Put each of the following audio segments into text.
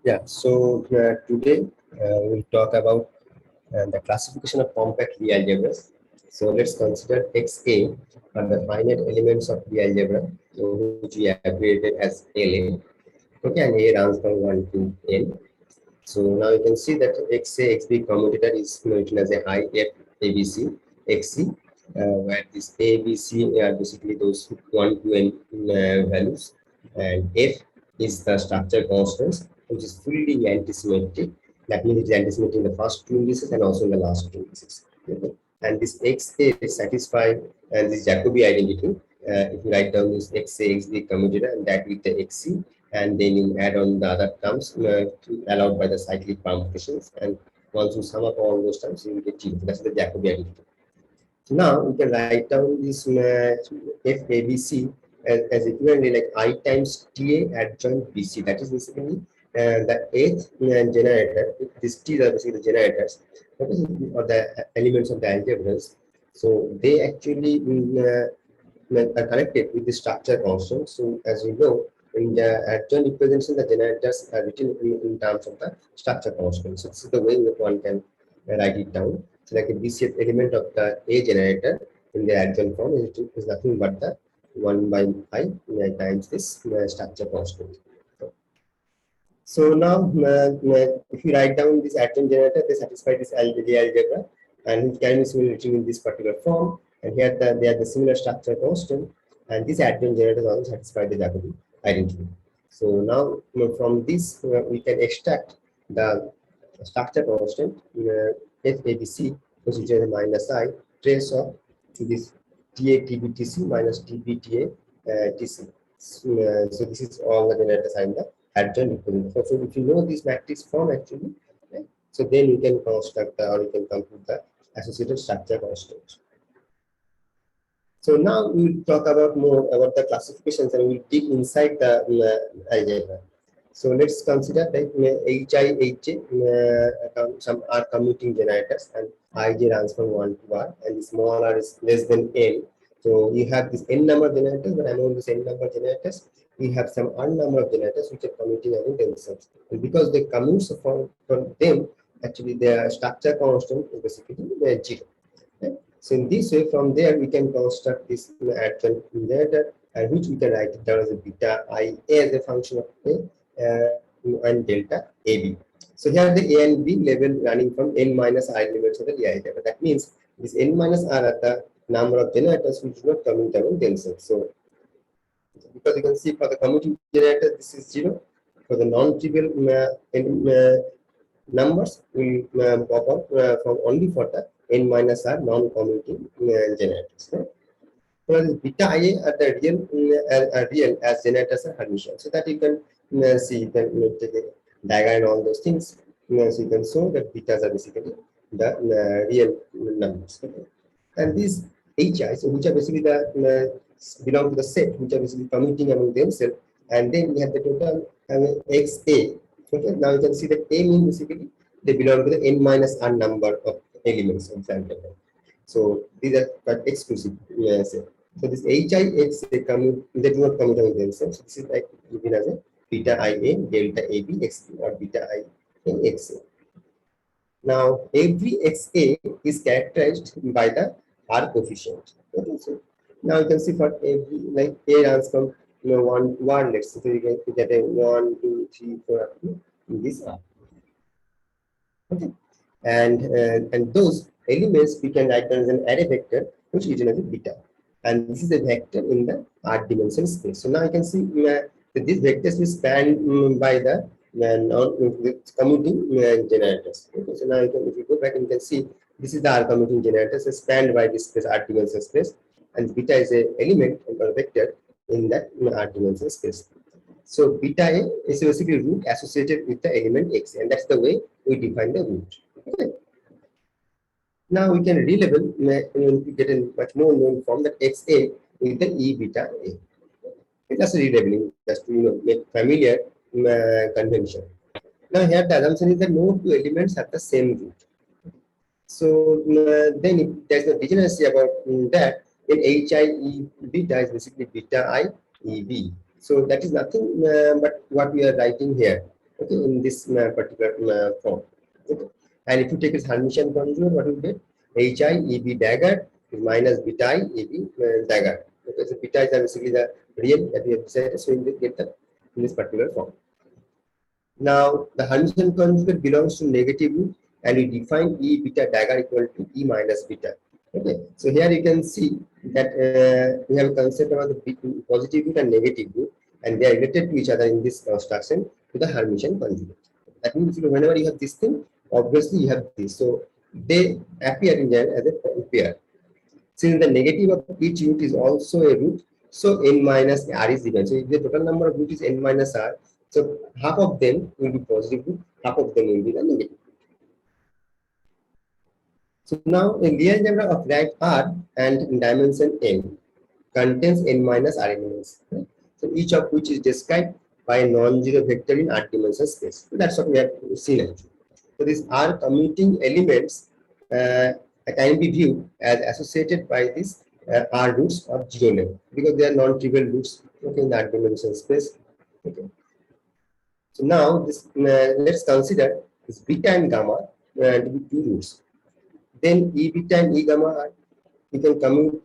Yeah, so today we'll talk about the classification of compact Lie algebras. So let's consider XA are the finite elements of Lie algebra, which we abbreviated as LA. Okay, and A runs from 1 to N. So now you can see that XA, XB commutator is written as a IF ABC, XC, where this A, B, C are basically those 1 to N values, and F is the structure constants, which is fully antisymmetric. That means it is antisymmetric in the first two indices and also in the last two indices. Okay. And this XA satisfy and this Jacobi identity. If you write down this XA, XB commutator and that with the XC, and then you add on the other terms allowed by the cyclic permutations, and once you sum up all those terms, you will get T. That's the Jacobi identity. Now we can write down this FABC as equivalently like I times TA adjoint BC. That is basically the eighth generator. These T's are basically the generators, or the elements of the algebras. So they actually are connected with the structure constant. So as we know, in the adjoint representation, the generators are written in terms of the structure constant. So this is the way that one can write it down. So like a BCF element of the A generator in the adjoint form is nothing but the 1 by I times this structure constant. So now, if you write down this adjoint generator, they satisfy this algebra, and it can be written in this particular form. And here they are the similar structure constant, and this adjoint generator also satisfy the Jacobi identity. So now, from this, we can extract the structure constant FABC, which is minus I trace of this TATBTC minus TBTA TC. So this is all the generators in the adjoint representation. So if you know this matrix form actually, right, so then you can construct or you can compute the associated structure constants. So now we will talk about more about the classifications and we will dig inside the algebra. So let's consider that HI, HJ, some are commuting generators, and IJ runs from 1 to R, and the small r is less than N. So you have this N number of generators, but among this N number of generators, we have some R number of generators which are commuting among themselves. And because they commute from them, actually their structure constant is basically 0. Okay? So in this way, from there we can construct this adjoint generator, and which we can write it down as a beta I A as a function of A. And delta AB. So here the A and B level running from N minus I levels of the Lie algebra. That means this N minus R are the number of generators which do not commute among themselves. So because you can see for the commuting generator, this is 0. For the non-trivial numbers will pop up from only for the N minus R non-commuting generators. Right? Whereas beta IA are the real as generators are Hermitian. So that you can see, you can take a diagram and all those things. So you can show that betas are basically the real numbers. Okay? And these HIs, which are basically the belong to the set, which are basically commuting among themselves. And then we have the total XA. Okay, now you can see that A means basically they belong to the N minus R number of elements of the algebra. So these are quite exclusive set. So this HIX they do not commute among themselves. So this is like given as a beta IA delta AB XB or beta I XA. Now every XA is characterized by the R coefficient. Okay, so now you can see for every like A runs from 1, let's say, so you can get a 1, 2, 3, 4 up to this R. Okay, and those elements we can write down as an array vector, which is written as a beta. And this is a vector in the R dimensional space. So now you can see that these vectors will span by the commuting generators. Okay. So now you can, if you go back and you can see this is the R commuting generators spanned by this space R dimensional space, and beta is a element or a vector in that R dimensional space. So beta A is basically root associated with the element X, and that's the way we define the root. Okay. Now we can relabel we get a much more known form that XA with the E beta A. Okay, that's relabeling, just to make familiar convention. Now here the assumption is that no two elements have the same root. So then if there's no degeneracy about that, then HI E beta is basically beta I E B. So that is nothing but what we are writing here. okay, in this particular form. Okay. And if you take its Hermitian conjugate, what you get? Hi EB dagger is minus beta I EB dagger. Okay, so beta is basically the real that we have decided, so we get the in this particular form. Now, the Hermitian conjugate belongs to negative root, and we define E beta dagger equal to E minus beta. Okay, so here you can see that we have a concept about the positive root and negative root, and they are related to each other in this construction to the Hermitian conjugate. That means whenever you have this thing, obviously you have this. So they appear in there as a pair. Since the negative of each root is also a root, so n minus r is given. So if the total number of root is n minus r, so half of them will be positive root, half of them will be the negative. So now a Lie algebra of rank r and dimension n contains n minus r elements. Right? So each of which is described by a non-zero vector in r dimension space. So that's what we have seen actually. So these r commuting elements can be viewed as associated by these r roots of zero level because they are non-trivial roots, okay, in that dimension space. Okay. So now this let's consider this beta and gamma to be two roots. Then E beta and E gamma are, you can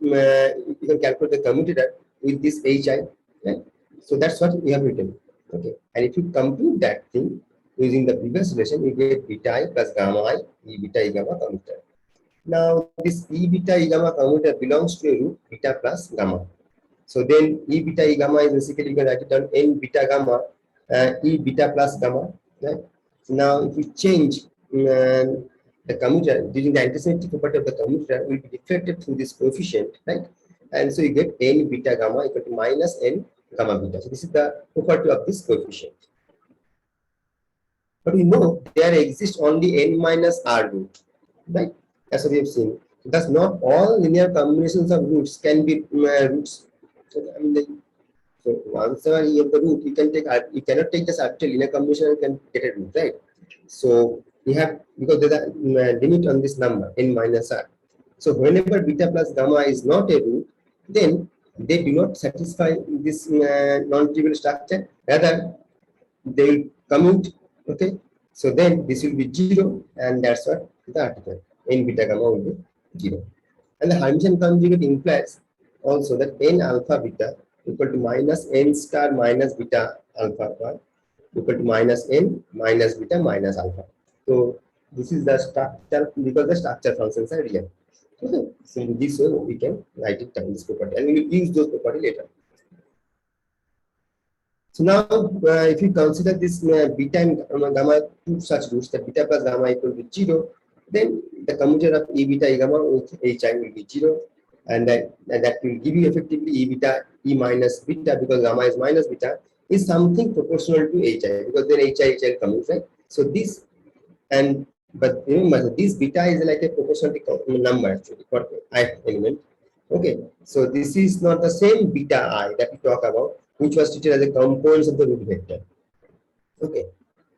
you can calculate the commutator with this Hi. Right? So that's what we have written. Okay. And if you compute that thing using the previous relation, you get beta I plus gamma I, E beta E gamma commutator. Now, this E beta E gamma commutator belongs to a root beta plus gamma. So then E beta E gamma is basically, you can write it down N beta gamma, E beta plus gamma. Right? So now, if you change the commutator, using the antisymmetric property of the commutator, will be reflected through this coefficient, right? And so you get N beta gamma equal to minus N gamma beta. So this is the property of this coefficient. But we know there exists only N minus R root, right? As we have seen. Thus, not all linear combinations of roots can be roots. So, I mean, so once you have the root, you cannot take this arbitrary linear combination and can get a root, right? So you have, because there's a limit on this number n minus r. So whenever beta plus gamma is not a root, then they do not satisfy this non-trivial structure. Rather, they will commute. Okay, so then this will be 0, and that's what the article n beta gamma will be 0. And the Hermitian conjugate implies also that n alpha beta equal to minus n star minus beta alpha equal to minus n minus beta minus alpha. So this is the structure, because the structure functions are real. Okay. So in this way we can write it down, this property, and we will use those property later. So now, if you consider this beta and gamma two such roots, that beta plus gamma equal to 0, then the commutator of E beta E gamma with Hi will be 0, and that will give you effectively E beta E minus beta, because gamma is minus beta, is something proportional to Hi, because then Hi commutes, right? So this, and but remember this beta is like a proportional number actually for ith element. Okay, so this is not the same beta I that we talk about, which was treated as a component of the root vector. Okay,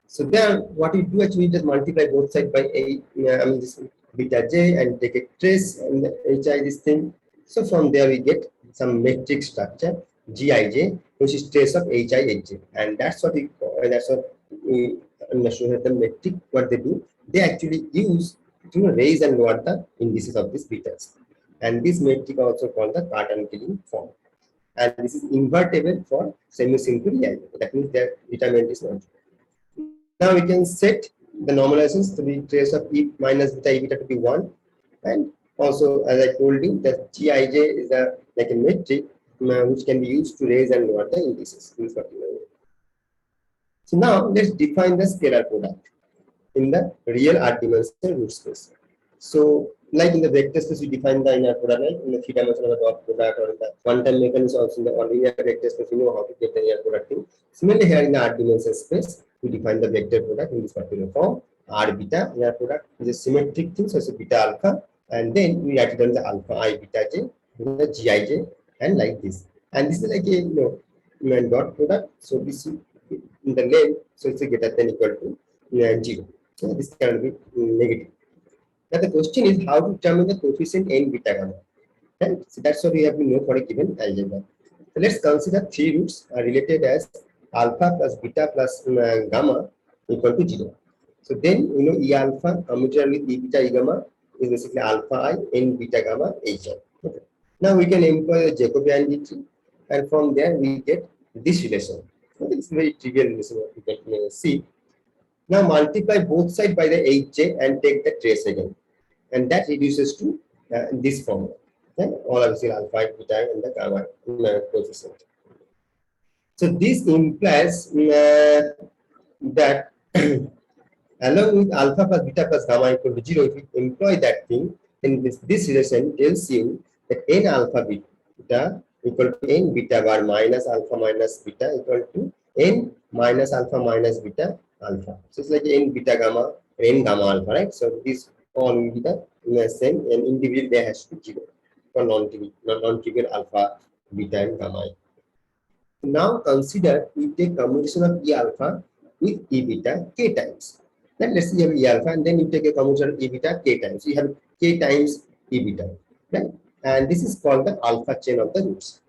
so then what we do actually just multiply both sides by this beta j and take a trace and Hi this thing. So from there we get some metric structure Gij, which is trace of Hij, and that's what we understood the metric. What they do, they actually use to raise and lower the indices of these betas, and this metric also called the Cartan-Killing form. And this is invertible for semi-simple Lie. That means their determinant is not. Now we can set the normalizations to be trace of E minus beta E beta to be 1, and also as I told you that Gij is like a metric which can be used to raise and lower the indices in this particular way. So now let's define the scalar product in the real r-dimensional root space. So like in the vector space, we define the inner product, right? In the 3-dimensional dot product, or in the one-time mechanism, also in the linear vector space, you know how to get the inner product thing. Similarly, here in the r-dimensional space, we define the vector product in this particular form. R beta inner product is a symmetric thing, so it's a beta alpha, and then we write it on the alpha I beta j, the Gij, and like this. And this is like a dot product. So this is in the length, so it's a greater than equal to 0. So this can be negative. Now the question is how to determine the coefficient n beta gamma. Right? So that's what we have to know for a given algebra. So let's consider three roots are related as alpha plus beta plus gamma equal to 0. So then E alpha commutator with E beta E gamma is basically alpha I n beta gamma H I. Okay. Now we can employ the Jacobian tree, and from there we get this relation. Okay, it's very trivial relation what we can see. Now multiply both sides by the Hj and take the trace again, and that reduces to this formula. Okay? All obviously alpha, beta, and the gamma coefficient. So this implies that along with alpha plus beta plus gamma equal to 0, if you employ that thing, then this relation tells you that n alpha beta equal to n beta bar minus alpha minus beta equal to n minus alpha minus beta alpha. So it's like n beta gamma, n gamma alpha, right? So this all will be the same, and individually there has to be 0 for non-trivial alpha, beta, and gamma. Now consider we take combination of E alpha with E beta k times. Then let's say you have E alpha and then you take a combination of E beta k times. So you have k times E beta, right? And this is called the alpha chain of the roots.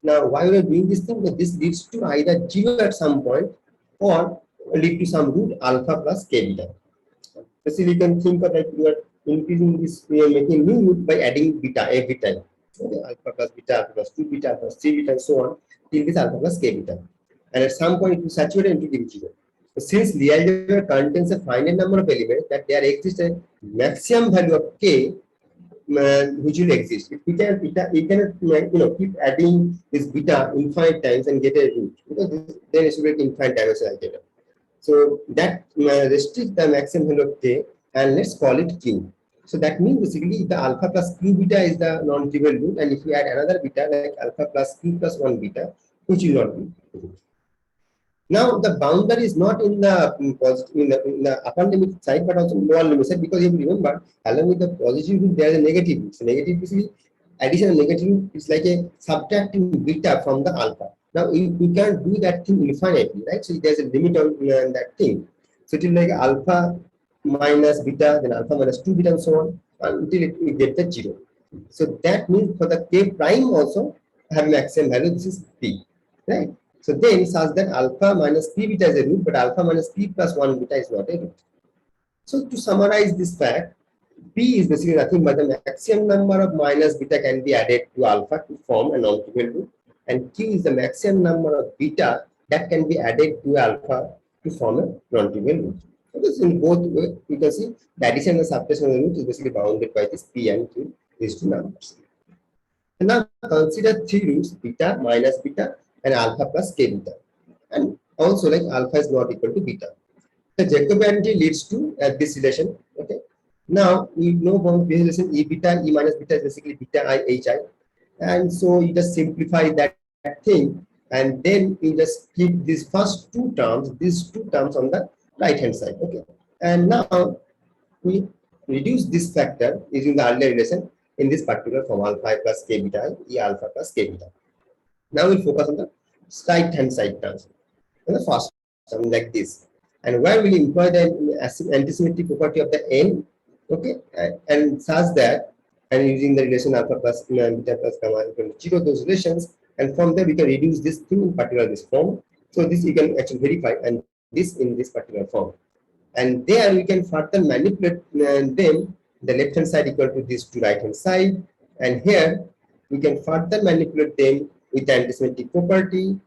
Now, why we are doing this thing? That this leads to either 0 at some point or lead to some root alpha plus k beta. So you can think of that you are increasing this, we are making new root by adding beta every time. Okay, alpha plus beta, alpha plus 2 beta, plus 3 beta, and so on, till this alpha plus k beta. And at some point it will saturate into the zero. So since Lie algebra contains a finite number of elements, that there exists a maximum value of k which will exist. If we cannot keep adding this beta infinite times and get a root, because then it will be infinite dimensional algebra. So that restricts the maximum value of k, and let's call it q. So that means basically the alpha plus q beta is the non-trivial root, and if you add another beta like alpha plus q plus 1 beta, which will not be root. Now the boundary is not in the positive in the upper limit side, but also lower limit side, because if you remember, along with the positive root there is a negative root. So negative basically addition of negative root is like a subtracting beta from the alpha. Now we can't do that thing infinitely, right? So there's a limit on that thing. So it will like alpha minus beta, then alpha minus 2 beta, and so on until we get the 0. So that means for the k prime also have maximum value. This is p, right? So then such that alpha minus p beta is a root, but alpha minus p plus 1 beta is not a root. So to summarize this fact, p is basically nothing but the maximum number of minus beta can be added to alpha to form a non-trivial root, and q is the maximum number of beta that can be added to alpha to form a non-trivial root. So this in both ways, you can see the addition and subtraction of the root is basically bounded by this p and q, these two numbers. And now consider three roots, beta, minus beta, and alpha plus k beta. And also like alpha is not equal to beta. The Jacobian leads to this relation. Okay. Now we know from this relation E beta, E minus beta is basically beta I H I. And so you just simplify that thing, and then you just keep these first these two terms on the right hand side. Okay. And now we reduce this factor using the earlier relation in this particular form, alpha plus k beta, E alpha plus k beta. Now we'll focus on the right hand side terms. And the first term like this. And where we employ the antisymmetry property of the n, okay, and such that, and using the relation alpha plus beta plus gamma equal to 0, those relations, and from there we can reduce this thing in particular this form. So this you can actually verify, and this in this particular form. And there we can further manipulate them, the left hand side equal to this to right hand side, and here we can further manipulate them with the antisymmetric property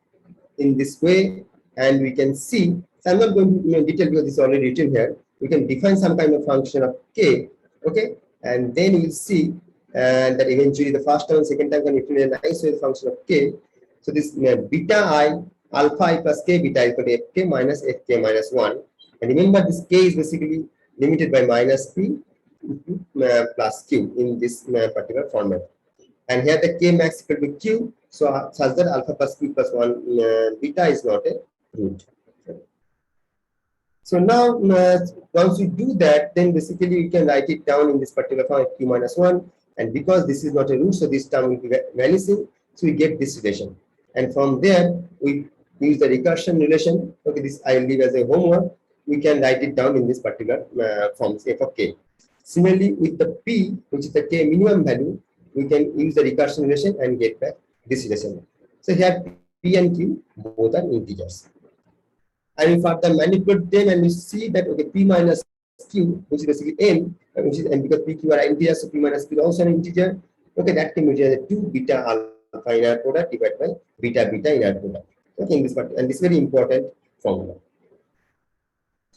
in this way, and we can see. So I'm not going to detail because it's already written here. We can define some kind of function of k, okay, and then we'll see that eventually the first term and second term can be a nice way function of k. So this beta I alpha I plus k beta equal to fk minus fk minus 1. And remember, this k is basically limited by minus p plus q in this particular format. And here the k max equal to q, so such that alpha plus q plus 1 beta is not a root. So now once we do that, then basically we can write it down in this particular form q minus 1, and because this is not a root, so this term will be vanishing, so we get this relation. And from there we use the recursion relation. Okay, this I will leave as a homework. We can write it down in this particular form, f of k. Similarly, with the p, which is the k minimum value, we can use the recursion relation and get back this relation. So here p and q both are integers. and we further manipulate them, and we see that okay, p minus q, which is basically n, which is n because p, q are integers, so p minus q is also an integer. Okay, that can be written as 2 beta alpha inner product divided by beta beta inner product. Okay, in this part, and this is very important formula.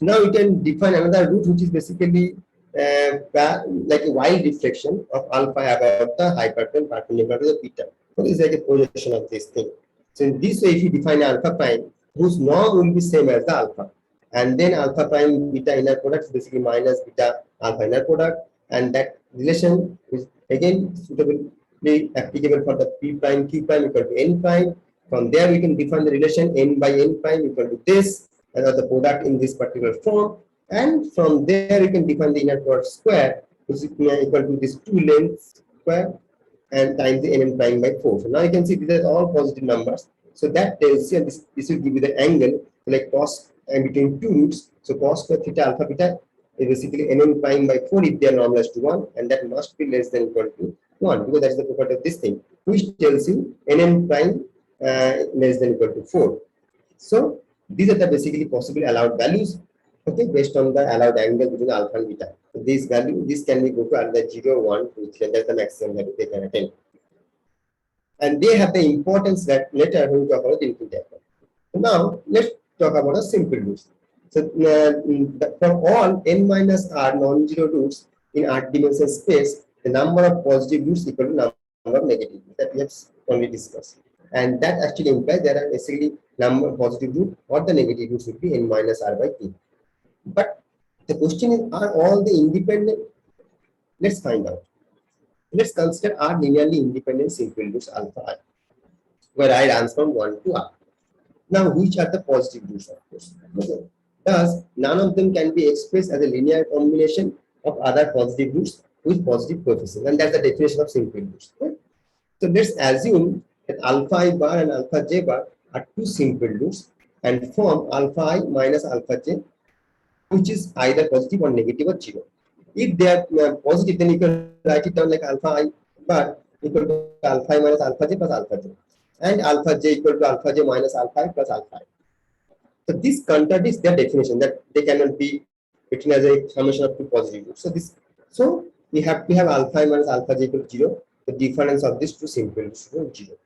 Now we can define another root, which is basically like a wild reflection of alpha about the hyperplane perpendicular to the beta. So this is like a projection of this thing. So in this way, if you define alpha prime, whose norm will be same as the alpha, and then alpha prime beta inner product is basically minus beta alpha inner product, and that relation is again suitably applicable for the p prime q prime equal to n prime. From there, we can define the relation n by n prime equal to this, and the product in this particular form, and from there you can define the inner product square, which is equal to this 2 length square and times the n prime by 4. So now you can see these are all positive numbers. So that tells you, and this will give you the angle like cos and between two roots. So cos square theta alpha beta is basically n prime by 4 if they are normalized to 1, and that must be less than equal to 1 because that is the property of this thing, which tells you n prime less than equal to 4. So these are the basically possibly allowed values, okay, based on the allowed angle between alpha and beta. So this value, this can be go to either 0, 1, 2, 3, and that's the maximum value they can attain. And they have the importance that later when we talk about input data. So now let's talk about a simple roots. So for all n minus r non-zero roots in r-dimensional space, the number of positive roots equal to number of negative roots that we have only discussed. And that actually implies there are basically number of positive root or the negative roots would be n minus r by p. But the question is, are all the independent? Let's find out. Let's consider r linearly independent simple roots alpha I, where I runs from 1 to r. Now, which are the positive roots, of course? Okay. Thus, none of them can be expressed as a linear combination of other positive roots with positive coefficients, and that's the definition of simple roots. Right? So let's assume that alpha I bar and alpha j bar are two simple roots and form alpha I minus alpha j, which is either positive or negative or 0. If they are positive, then you can write it down like alpha I bar equal to alpha I minus alpha j plus alpha j, and alpha j equal to alpha j minus alpha I plus alpha I. So this contradicts their definition that they cannot be written as a summation of two positive roots. So we have to have alpha I minus alpha j equal to 0. The difference of these two simple roots is 0.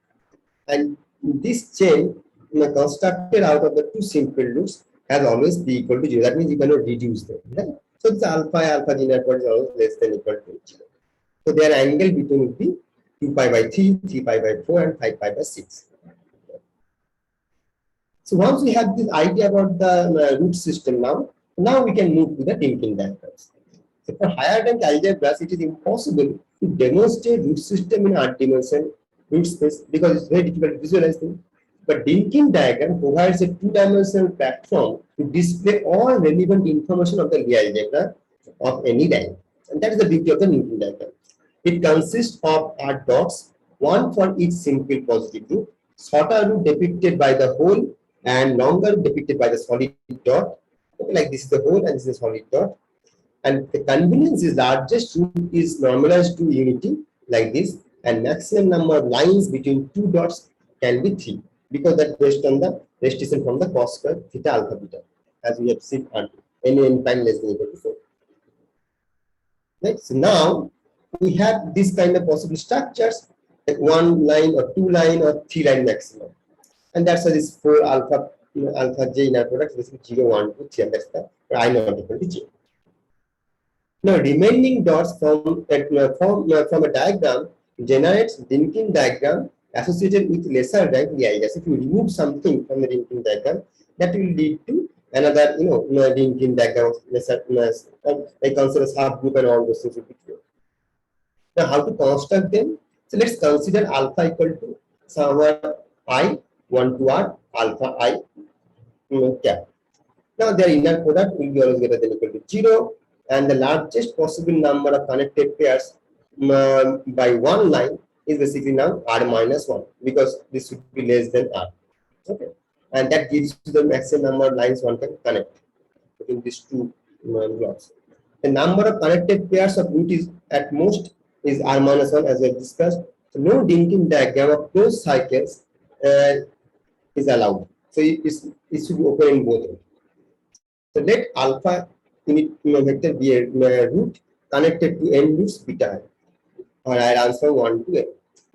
And this chain constructed out of the two simple roots has always be equal to 0. That means you cannot reduce them. Right? So this alpha alpha j net is always less than equal to 0. So their angle between would be 2 pi by 3, 3 pi by 4, and 5 pi by 6. So once we have this idea about the root system now we can move to the Dynkin diagrams. So for higher rank algebras, it is impossible to demonstrate root system in r-dimension root space because it's very difficult to visualize them. But Dynkin diagram provides a two-dimensional platform to display all relevant information of the Lie algebra of any rank. And that is the beauty of the Dynkin diagram. It consists of r dots, one for each simple positive root, shorter root depicted by the whole and longer depicted by the solid dot. Okay, like this is the whole and this is the solid dot. And the convenience is largest root is normalized to unity like this, and maximum number of lines between two dots can be 3 because that based on the restriction from the cos square theta alpha beta, as we have seen earlier, n prime less than equal to 4. Right? So now we have this kind of possible structures like 1 line or 2 line or 3 line maximum, and that's why this 4 alpha j inner product is 0, 1, 2, 3, and that's the I not equal to j. Now, remaining dots from a diagram generates Dynkin diagram associated with lesser rank Lie. If you remove something from the Dynkin diagram, that will lead to another, Dynkin diagram of lesser, like consider subgroup and all those things will be clear. Now, how to construct them? So let's consider alpha equal to somewhere I 1 to r alpha I cap. Now, their inner product will be always greater than equal to 0. And the largest possible number of connected pairs by one line is basically now r minus 1 because this should be less than r. Okay, and that gives you the maximum number of lines one can connect between these two blocks. The number of connected pairs of root is at most is r minus 1 as we have discussed. So no Dynkin diagram of closed cycles is allowed. So it should be open in both ends. So let alpha unit vector be a root connected to n roots beta I, or I answer 1 to n.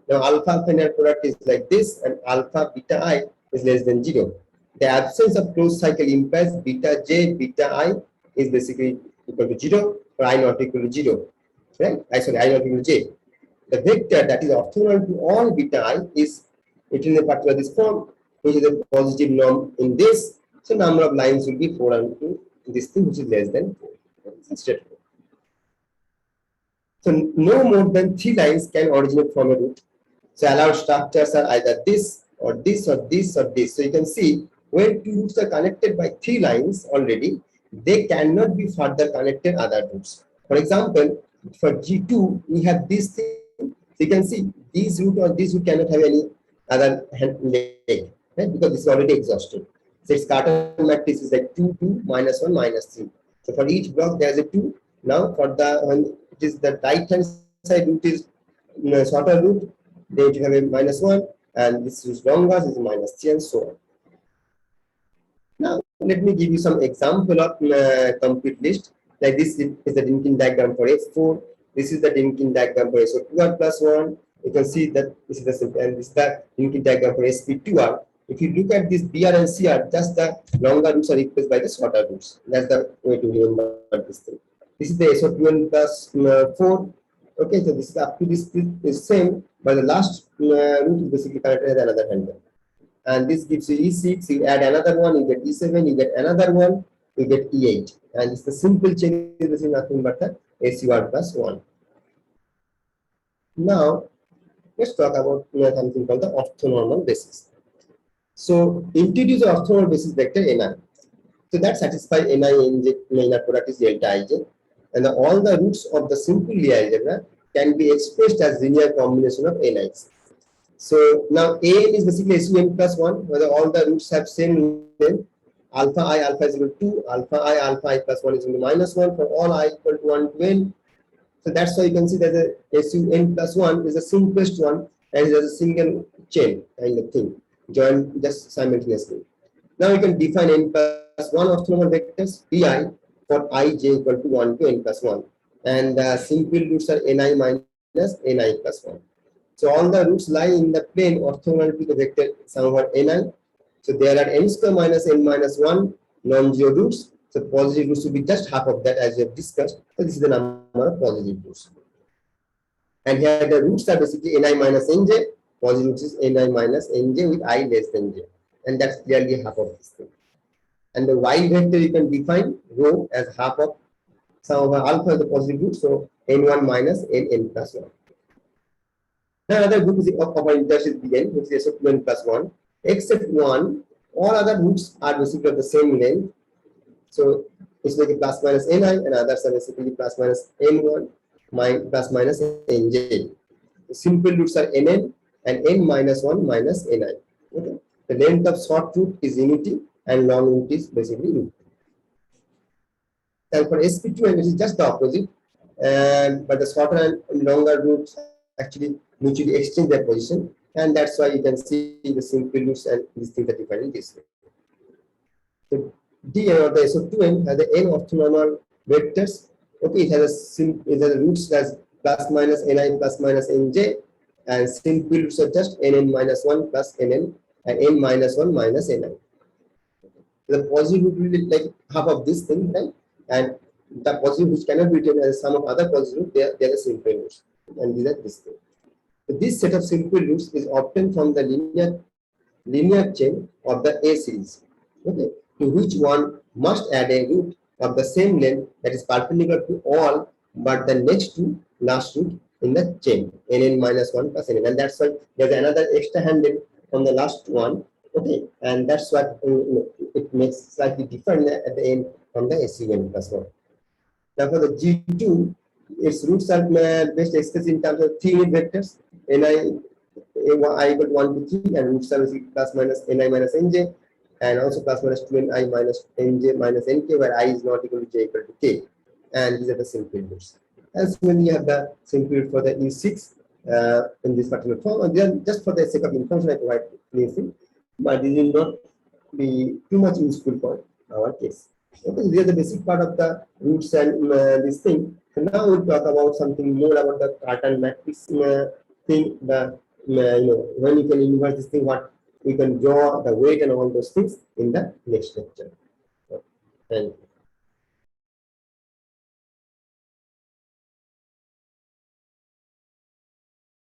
Now alpha final product is like this, and alpha beta I is less than 0. The absence of closed cycle implies beta j beta I is basically equal to 0, or I not equal to 0. Right? I not equal to j. The vector that is orthogonal to all beta I is written in a particular this form, which is a positive norm in this. So number of lines will be 4 and 2 in this thing, which is less than 4. Straightforward. So no more than 3 lines can originate from a root. So allowed structures are either this or this or this or this. So you can see when two roots are connected by 3 lines already, they cannot be further connected other roots. For example, for G2, we have this thing. So you can see this root or this root cannot have any other leg, right? Because this is already exhausted. So its Carter matrix is like 2, 2, minus 1, minus 3. So for each block, there is a 2. Now for the when it is the right hand side root is shorter root, then you have a minus 1, and this is longer, this is minus 3, and so on. Now let me give you some example of complete list. Like this is the Dynkin diagram for S4. This is the Dynkin diagram for SO2R plus 1. You can see that this is the simple, and this is the Dynkin diagram for SP2R. If you look at this BR and CR, just the longer roots are replaced by the shorter roots. That's the way to remember this thing. This is the SO2N plus 4. Okay, so this is up to this is same, but the last root is basically connected as another handle. And this gives you E6, you add another one, you get E7, you get another one, you get E8. And it's the simple chain is nothing but the SUR plus 1. Now, let's talk about something called the orthonormal basis. So, introduce the orthonormal basis vector Ni. So, that satisfies Ni inner product is delta Ij. And all the roots of the simple Lie algebra can be expressed as linear combination of Ni's. So now an is basically SUN plus 1, whether all the roots have same length. Alpha I is equal to 2, alpha I plus 1 is equal to minus 1 for all I equal to 1 to n. So that's why you can see that the SUN plus 1 is the simplest one, and it has a single chain kind of thing, joined just simultaneously. Now you can define n plus 1 orthonormal vectors Pi for ij equal to 1 to n plus 1. And the simple roots are ni minus ni plus 1. So all the roots lie in the plane orthogonal to the vector somewhere ni. So there are n square minus n minus 1 non-zero roots. So positive roots will be just half of that, as we have discussed. So this is the number of positive roots. And here the roots are basically ni minus nj. Positive roots is ni minus nj with I less than j. And that's clearly half of this thing. And the y vector you can define rho as half of some of alpha is the positive root. So n1 minus n plus 1. Now another group is of our interest is Bn, which is SO2n plus 1. Except 1, all other roots are basically of the same length. So it's like a plus minus ni, and others are basically plus minus n1 plus minus nj. The simple roots are nn and n minus 1 minus ni. Okay. The length of short root is unity, and long root is basically root. And for sp2n, it is just the opposite. But the shorter and longer roots actually mutually exchange their position, and that's why you can see the simple roots and these things are defined in this way. So D or the SO2n has the n orthonormal vectors. Okay, it has a roots as plus minus ni plus minus nj, and simple roots are just nn minus 1 plus nn and n minus 1 minus ni. The positive root will be like half of this thing, right? And the positive which cannot be written as sum of other positive, they are the simple roots, and these are this thing. So this set of simple roots is obtained from the linear chain of the A series, okay, to which one must add a root of the same length that is perpendicular to all but the next to last root in the chain, nn minus 1 plus nn, and that's why there's another extra handle from the last one, okay, and that's what it makes slightly different at the end from the SUN plus 1. Now for the G2, its roots are best expressed in terms of 3 unit vectors, ni I equal to 1 to 3, and roots are plus minus ni minus nj, and also plus minus 2ni minus nj minus nk, where I is not equal to j equal to k. And these are the simple roots. As when you have the simple root for the E6 in this particular form, and then just for the sake of information, I provide anything, but this is not be too much useful for our case. Okay, so these are the basic part of the roots and this thing. So now we'll talk about something more about the Cartan matrix thing. The when you can invert this thing, what we can draw the weight and all those things in the next lecture. So, thank you.